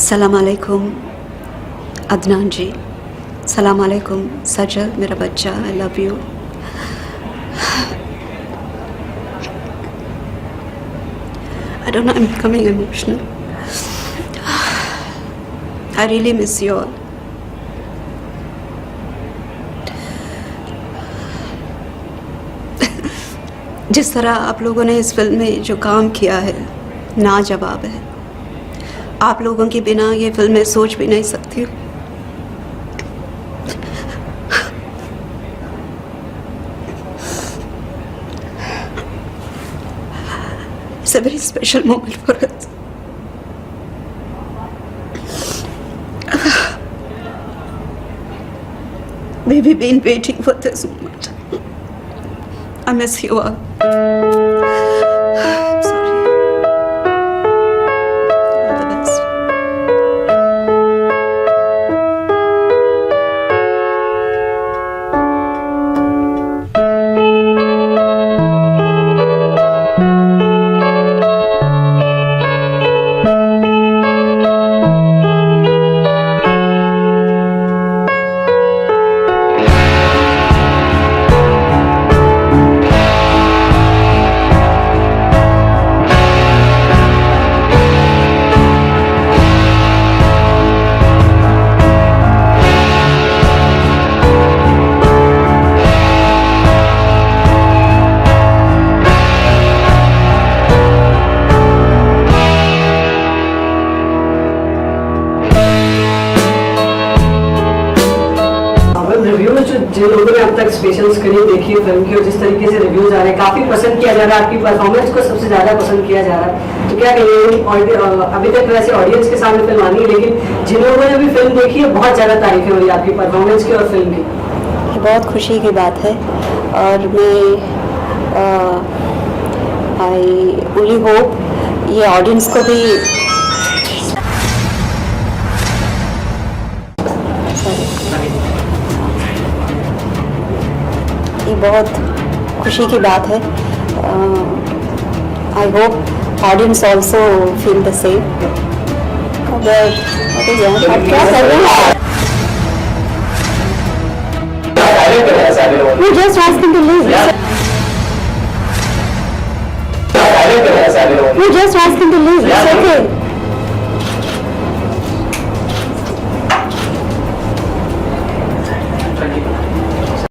सलाम अलैकुम अदनान जी, सलाम अलैकुम सजल मेरा बच्चा, I love you. I don't know, I'm becoming emotional. I really miss you all. जिस तरह आप लोगों ने इस फिल्म में जो काम किया है नाजवाब है। आप लोगों के बिना ये फिल्म मैं सोच भी नहीं सकती हूँ। It's a very special moment for us. We've been waiting for this moment. I miss you all. I'm sorry. All the best. Review में जिन लोगों ने अब तक स्पेशल स्क्रीन देखी है फिल्म की और जिस तरीके से रिव्यूज आ रहे हैं, काफी पसंद किया जा रहा है, आपकी परफॉर्मेंस को सबसे ज्यादा पसंद किया जा रहा है, तो क्या कहिए? अभी तक वैसे ऑडियंस के सामने फिल्म आनी है, लेकिन जिन लोगों ने अभी फिल्म देखी है बहुत ज्यादा तारीफें हो रही है आपकी परफॉर्मेंस की और फिल्म की। बहुत खुशी की बात है और मैं आई ओनली होप ये ऑडियंस को भी ये बहुत खुशी की बात है। I hope audience also feel the same. आप क्या कर रहे हैं? We just asked him to leave. We just asked him to leave. It's okay.